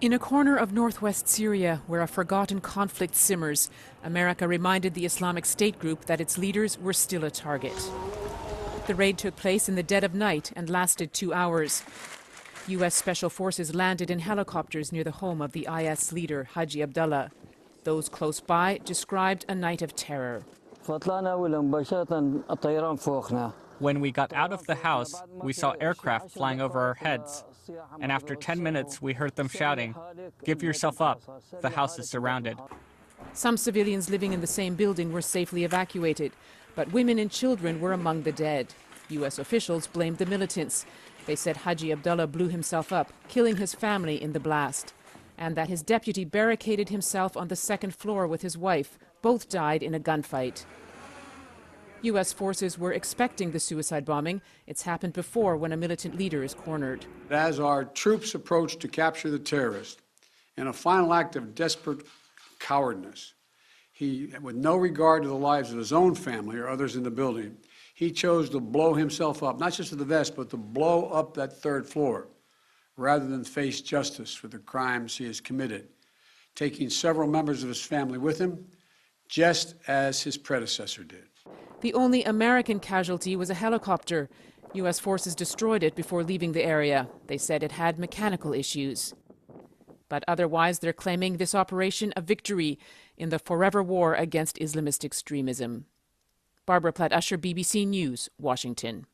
In a corner of northwest Syria, where a forgotten conflict simmers, America reminded the Islamic State group that its leaders were still a target. The raid took place in the dead of night and lasted 2 hours. U.S. Special Forces landed in helicopters near the home of the IS leader, Haji Abdullah. Those close by described a night of terror. When we got out of the house, we saw aircraft flying over our heads. And after 10 minutes, we heard them shouting, "Give yourself up. The house is surrounded." Some civilians living in the same building were safely evacuated, but women and children were among the dead. U.S. officials blamed the militants. They said Haji Abdullah blew himself up, killing his family in the blast, and that his deputy barricaded himself on the second floor with his wife. Both died in a gunfight. U.S. forces were expecting the suicide bombing. It's happened before when a militant leader is cornered. As our troops approached to capture the terrorist, in a final act of desperate cowardness, he, with no regard to the lives of his own family or others in the building, he chose to blow himself up, not just to the vest, but to blow up that third floor, rather than face justice for the crimes he has committed, taking several members of his family with him, just as his predecessor did. The only American casualty was a helicopter. U.S. forces destroyed it before leaving the area. They said it had mechanical issues. But otherwise, they're claiming this operation a victory in the forever war against Islamist extremism. Barbara Platt-Usher, BBC News, Washington.